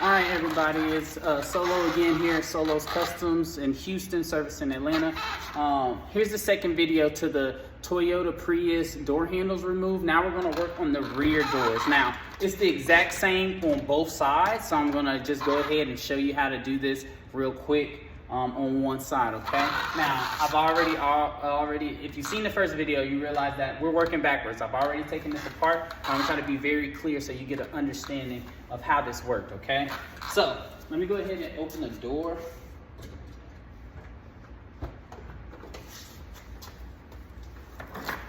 All right, everybody, it's Solo again here at Solo's Customs in Houston, service in Atlanta. Here's the second video to the Toyota Prius door handles removed. Now we're gonna work on the rear doors. Now, it's the exact same on both sides, so I'm gonna just go ahead and show you how to do this real quick on one side, okay? Now, I've already, if you've seen the first video, you realize that we're working backwards. I've already taken this apart. I'm trying to be very clear so you get an understanding of how this worked, okay? So, let me go ahead and open the door.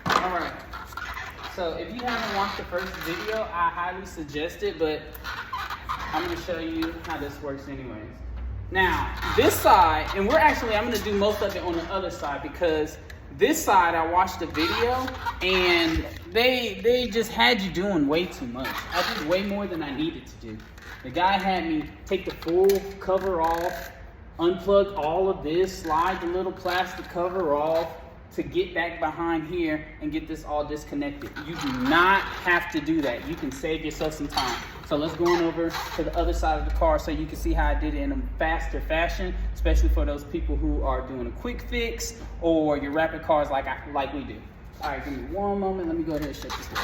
All right, so if you haven't watched the first video, I highly suggest it, but I'm gonna show you how this works anyways. Now, this side, and I'm gonna do most of it on the other side because this side, I watched the video and they just had you doing way too much. I did way more than I needed to do. The guy had me take the full cover off, unplug all of this, slide the little plastic cover off to get back behind here and get this all disconnected. You do not have to do that. You can save yourself some time. So let's go on over to the other side of the car so you can see how I did it in a faster fashion, especially for those people who are doing a quick fix or your rapid cars like we do. All right, give me one moment. Let me go ahead and shut this door.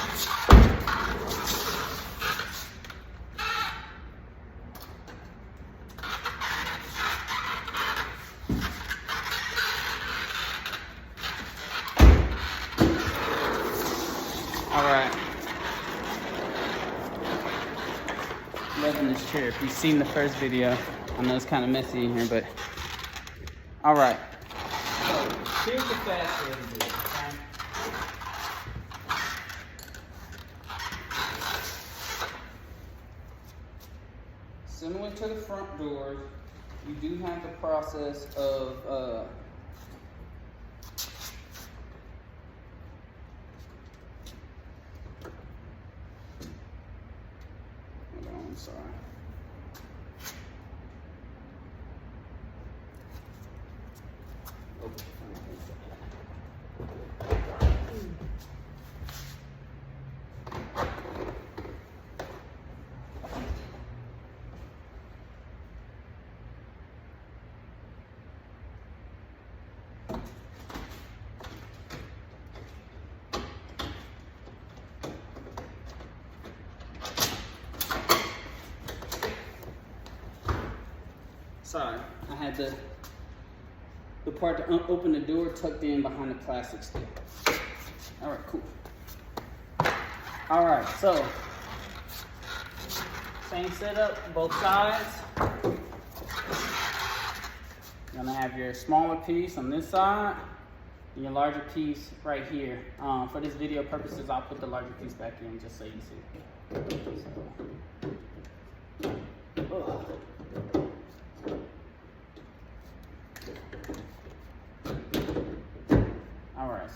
All right. Loving this chair. If you've seen the first video, I know it's kind of messy in here, but all right. So here's the fast way to do it. Okay? Similar to the front doors, you do have the process of sorry. Sorry, I had the part to open the door tucked in behind the plastic stick. All right, cool. All right, so same setup, both sides. You're gonna have your smaller piece on this side and your larger piece right here. For this video purposes, I'll put the larger piece back in just so you see.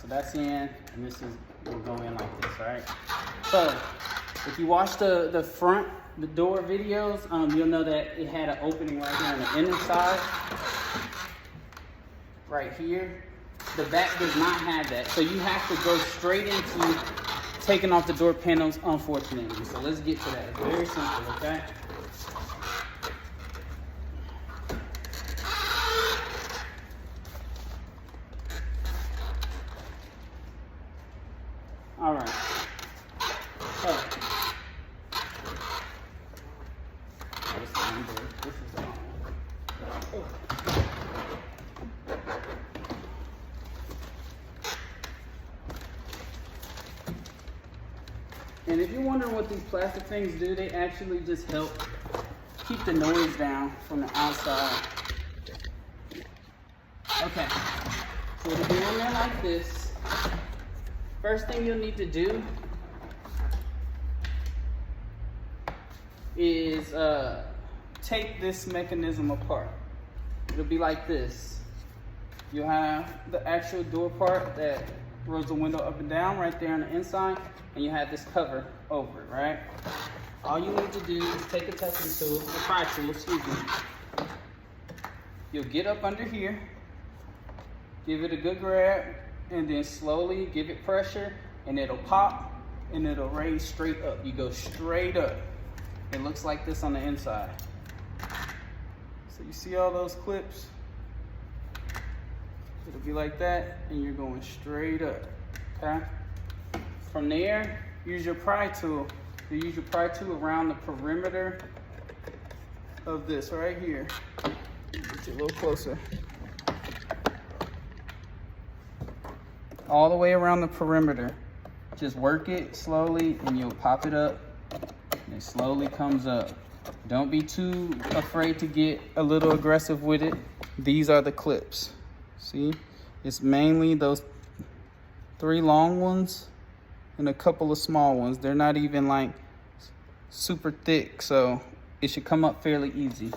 So that's in, and this will go in like this, right? So if you watch the door videos, you'll know that it had an opening right here on the inner side, right here. The back does not have that, so you have to go straight into taking off the door panels, unfortunately. So let's get to that. It's very simple, okay? All right. So, this is on. And if you're wondering what these plastic things do, they actually just help keep the noise down from the outside. Okay. So to go in there like this. First thing you'll need to do is take this mechanism apart. It'll be like this. You'll have the actual door part that rolls the window up and down right there on the inside, and you have this cover over it, right? All you need to do is take a testing tool, a pry tool, excuse me. You'll get up under here, give it a good grab, and then slowly give it pressure, and it'll pop, and it'll raise straight up. You go straight up. It looks like this on the inside. You see all those clips? It'll be like that, and you're going straight up, okay? From there, use your pry tool. You use your pry tool around the perimeter of this right here. Get you a little closer. All the way around the perimeter. Just work it slowly and you'll pop it up. And it slowly comes up. Don't be too afraid to get a little aggressive with it. These are the clips. See? It's mainly those 3 long ones and a couple of small ones. They're not even like super thick, so it should come up fairly easy.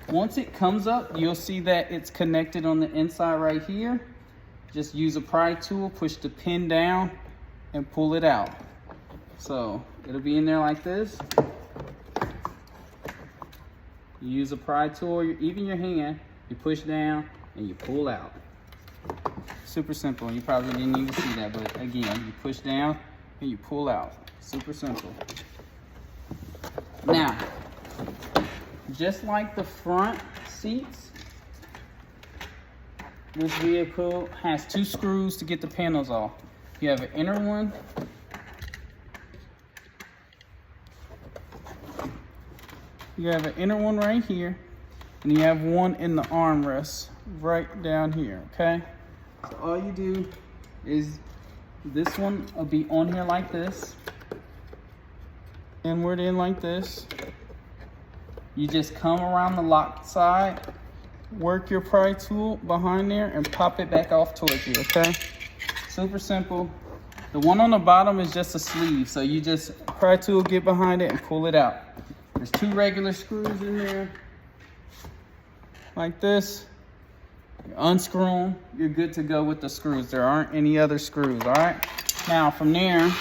Once it comes up, you'll see that it's connected on the inside right here. Just use a pry tool, push the pin down and pull it out. So it'll be in there like this. You use a pry tool, or even your hand, you push down and you pull out. Super simple. You probably didn't even see that, but again, you push down and you pull out. Super simple. Now, just like the front seats, this vehicle has 2 screws to get the panels off. You have an inner one. You have an inner one right here, and you have one in the armrest right down here, okay? So all you do is, this one will be on here like this, inward in like this. You just come around the locked side, work your pry tool behind there and pop it back off towards you, okay? Super simple. The one on the bottom is just a sleeve, so you just pry tool, get behind it and pull it out. There's 2 regular screws in there, like this. You unscrew them, you're good to go with the screws. There aren't any other screws, all right? Now from there, I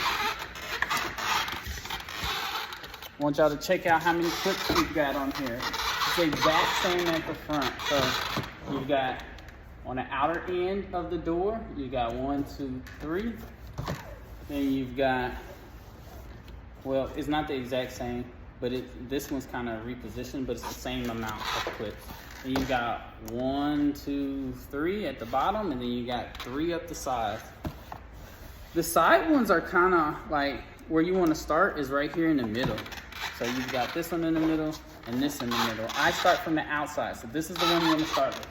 want y'all to check out how many clips we've got on here. It's the exact same at the front. So you've got on the outer end of the door, you got 1, 2, 3. Then you've got, well, it's not the exact same, but this one's kind of repositioned, but it's the same amount of clips. And you got 1, 2, 3 at the bottom, and then you got 3 up the side. The side ones are kind of like, where you want to start is right here in the middle. So you've got this one in the middle and this in the middle. I start from the outside, so this is the one you want to start with.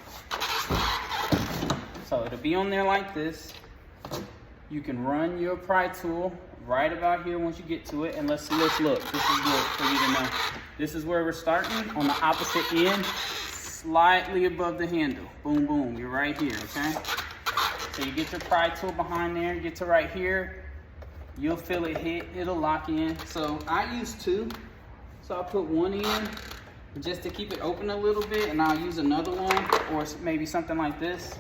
So it'll be on there like this. You can run your pry tool right about here once you get to it, and let's look. This is good for you to know. This is where we're starting on the opposite end, slightly above the handle. Boom, boom, you're right here, okay? So you get your pry tool behind there, get to right here, you'll feel it hit, it'll lock in. So I use 2, so I'll put 1 in just to keep it open a little bit, and I'll use another one, or maybe something like this.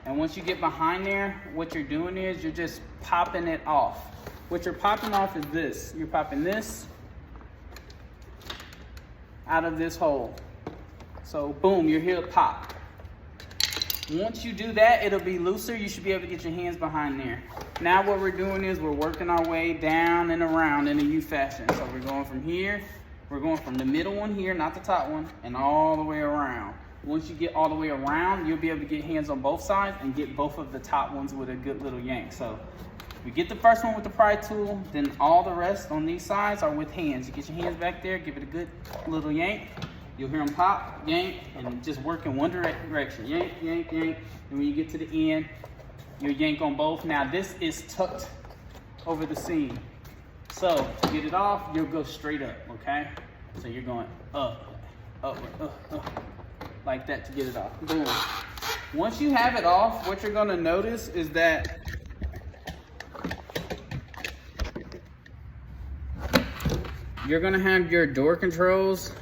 And once you get behind there, what you're doing is you're just popping it off. What you're popping off is this. You're popping this out of this hole. So boom, you hear it pop. Once you do that, it'll be looser. You should be able to get your hands behind there. Now what we're doing is we're working our way down and around in a U fashion. So we're going from here, we're going from the middle one here, not the top one, and all the way around. Once you get all the way around, you'll be able to get hands on both sides and get both of the top ones with a good little yank. So we get the first one with the pry tool, then all the rest on these sides are with hands. You get your hands back there, give it a good little yank. You'll hear them pop, yank, and just work in one direction. Yank, yank, yank. And when you get to the end, you'll yank on both. Now this is tucked over the seam. So to get it off, you'll go straight up, okay? So you're going up, up, like that to get it off. Boom. Once you have it off, what you're gonna notice is that you're gonna have your door controls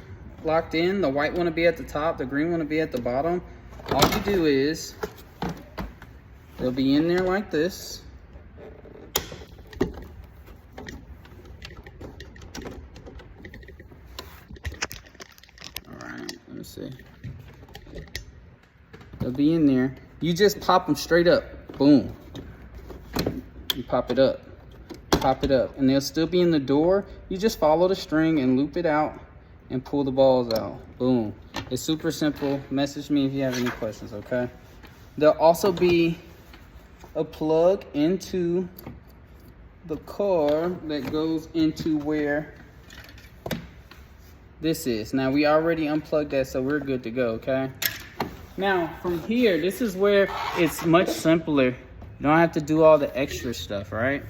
locked in. The white one will be at the top, the green one will be at the bottom. All you do is, they'll be in there like this. All right, let me see. They'll be in there. You just pop them straight up, boom. You pop it up, and they'll still be in the door. You just follow the string and loop it out and pull the balls out, boom. It's super simple. Message me if you have any questions, okay? There'll also be a plug into the car that goes into where this is. Now, we already unplugged that, so we're good to go, okay? Now, from here, this is where it's much simpler. You don't have to do all the extra stuff, right?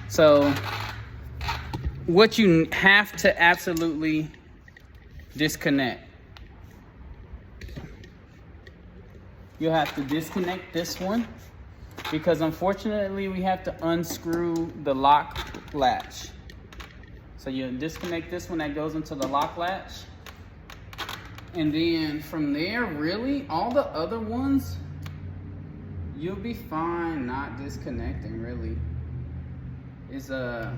So, what you have to absolutely disconnect. You'll have to disconnect this one because unfortunately we have to unscrew the lock latch. So you disconnect this one that goes into the lock latch. And then from there, really, all the other ones, you'll be fine not disconnecting, really. Is a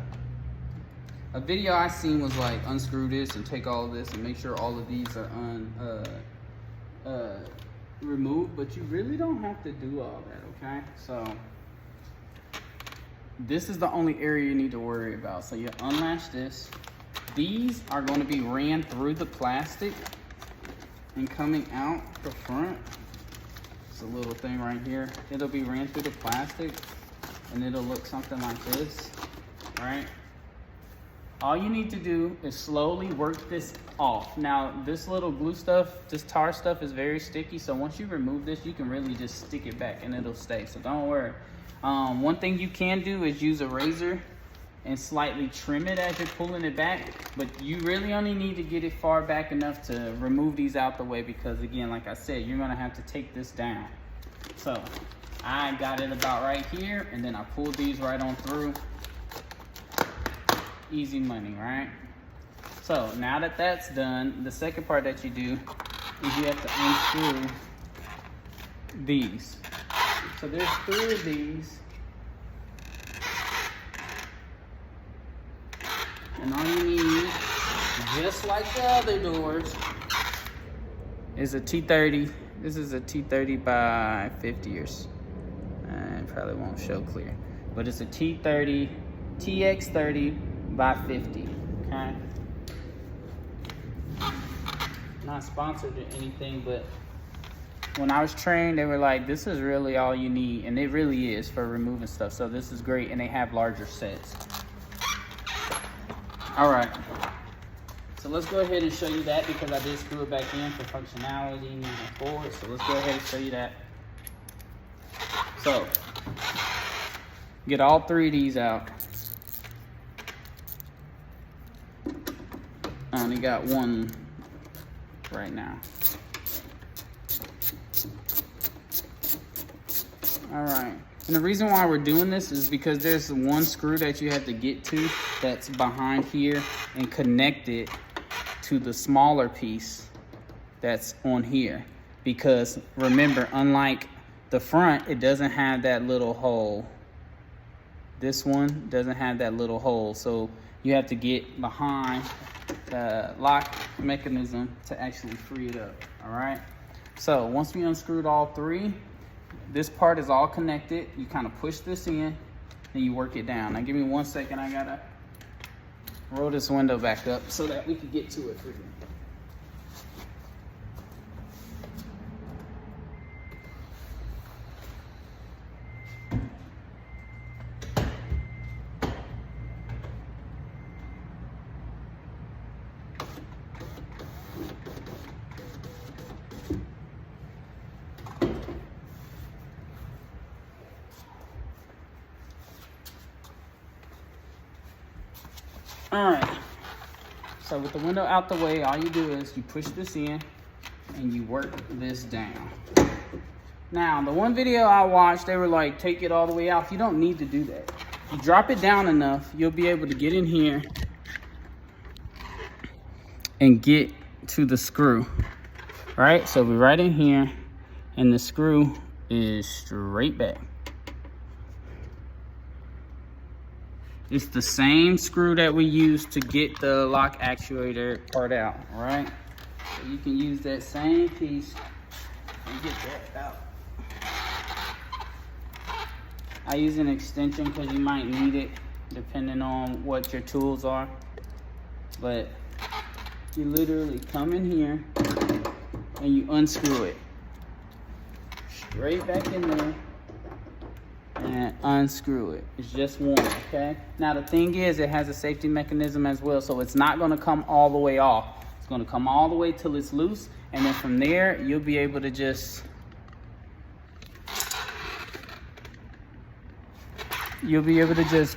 video I seen was like unscrew this and take all of this and make sure all of these are removed, but you really don't have to do all that, okay? So this is the only area you need to worry about. So you unlatch this. These are going to be ran through the plastic and coming out the front. It's a little thing right here. It'll be ran through the plastic and it'll look something like this, right? All you need to do is slowly work this off. Now, this little glue stuff, this tar stuff is very sticky, so once you remove this, you can really just stick it back and it'll stay, so don't worry. One thing you can do is use a razor and slightly trim it as you're pulling it back, but you really only need to get it far back enough to remove these out the way because, again, like I said, you're gonna have to take this down. So, I got it about right here, and then I pulled these right on through. Easy money, right? So now that that's done, the second part that you do is you have to unscrew these. So there's 3 of these. And all you need, just like the other doors, is a T30. This is a T30 by 50 or so. It probably won't show clear. But it's a T30, TX30 by 50, okay? Not sponsored or anything, but when I was trained, they were like, this is really all you need, and it really is for removing stuff. So this is great, and they have larger sets. All right, so let's go ahead and show you that because I did screw it back in for functionality moving forward. So let's go ahead and show you that. So, get all 3 of these out. I only got one right now. All right, and the reason why we're doing this is because there's one screw that you have to get to that's behind here and connect it to the smaller piece that's on here. Because remember, unlike the front, it doesn't have that little hole. This one doesn't have that little hole, so you have to get behind the lock mechanism to actually free it up. All right, so once we unscrewed all 3, this part is all connected. You kind of push this in and you work it down. Now give me 1 second, I gotta roll this window back up so that we can get to it for you. All right, so with the window out the way, all you do is you push this in and you work this down. Now, the one video I watched, they were like, take it all the way out. You don't need to do that. You drop it down enough, you'll be able to get in here and get to the screw, right? So we're right in here and the screw is straight back. It's the same screw that we used to get the lock actuator part out, all right? So you can use that same piece and get that out. I use an extension because you might need it depending on what your tools are. But you literally come in here and you unscrew it. Straight back in there and unscrew it. It's just one, okay? Now the thing is, it has a safety mechanism as well, so it's not gonna come all the way off. It's gonna come all the way till it's loose, and then from there, you'll be able to just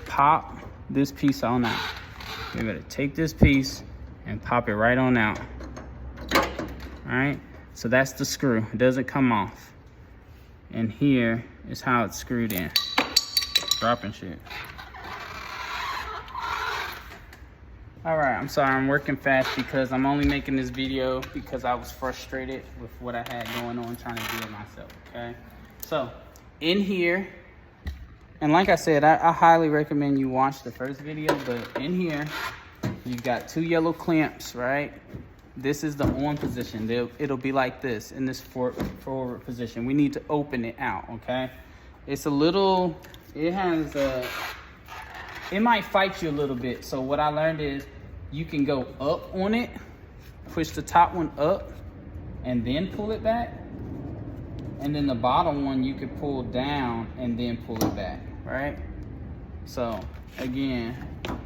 pop this piece on out. You're gonna take this piece and pop it right on out. All right, so that's the screw. It doesn't come off. And here is how it's screwed in. Dropping shit. All right, I'm sorry, I'm working fast because I'm only making this video because I was frustrated with what I had going on trying to do it myself, okay? So, in here, and like I said, I highly recommend you watch the first video, but in here, you've got 2 yellow clamps, right? This is the on position. It'll be like this in this forward position. We need to open it out, okay? It's a little, it might fight you a little bit. So what I learned is you can go up on it, push the top one up, and then pull it back. And then the bottom one you could pull down and then pull it back, right? So again,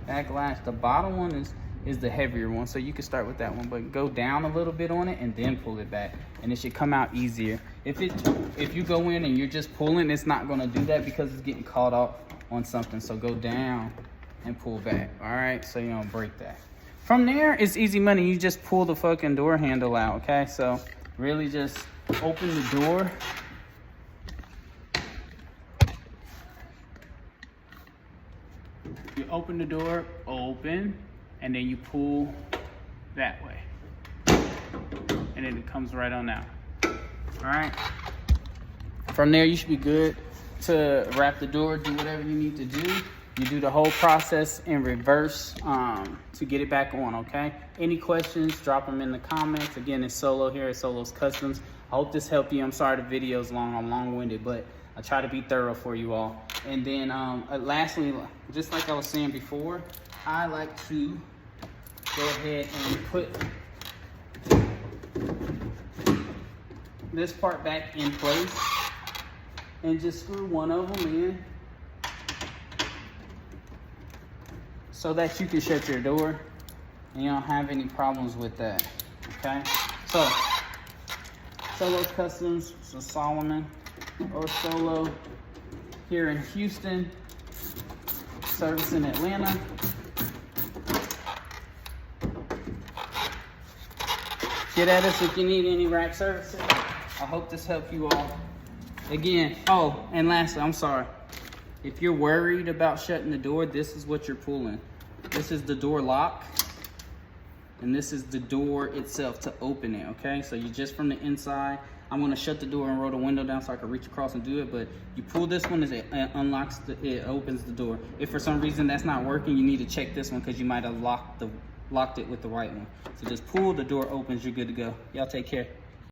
backlash, the bottom one is the heavier one, so you can start with that one, but go down a little bit on it and then pull it back, and it should come out easier. If you go in and you're just pulling, it's not gonna do that because it's getting caught off on something. So go down and pull back, all right? So you don't break that. From there, it's easy money. You just pull the fucking door handle out, okay? So really just open the door. You open the door, open, and then you pull that way. And then it comes right on out. All right? From there, you should be good to wrap the door, do whatever you need to do. You do the whole process in reverse to get it back on, okay? Any questions, drop them in the comments. Again, it's Solo here at Solo's Customs. I hope this helped you. I'm sorry the video's long, I'm long-winded, but I try to be thorough for you all. And then lastly, just like I was saying before, I like to go ahead and put this part back in place and just screw one of them in so that you can shut your door and you don't have any problems with that, okay? So, Solo's Customs, so Solomon or Solo here in Houston, service in Atlanta. Get at us if you need any rack services. I hope this helped you all. Again, oh, and lastly, I'm sorry. If you're worried about shutting the door, this is what you're pulling. This is the door lock, and this is the door itself to open it, okay? So you just from the inside, I'm gonna shut the door and roll the window down so I can reach across and do it, but you pull this one as it unlocks, it opens the door. If for some reason that's not working, you need to check this one because you might have locked it with the right one. So just pull, the door opens, you're good to go. Y'all take care.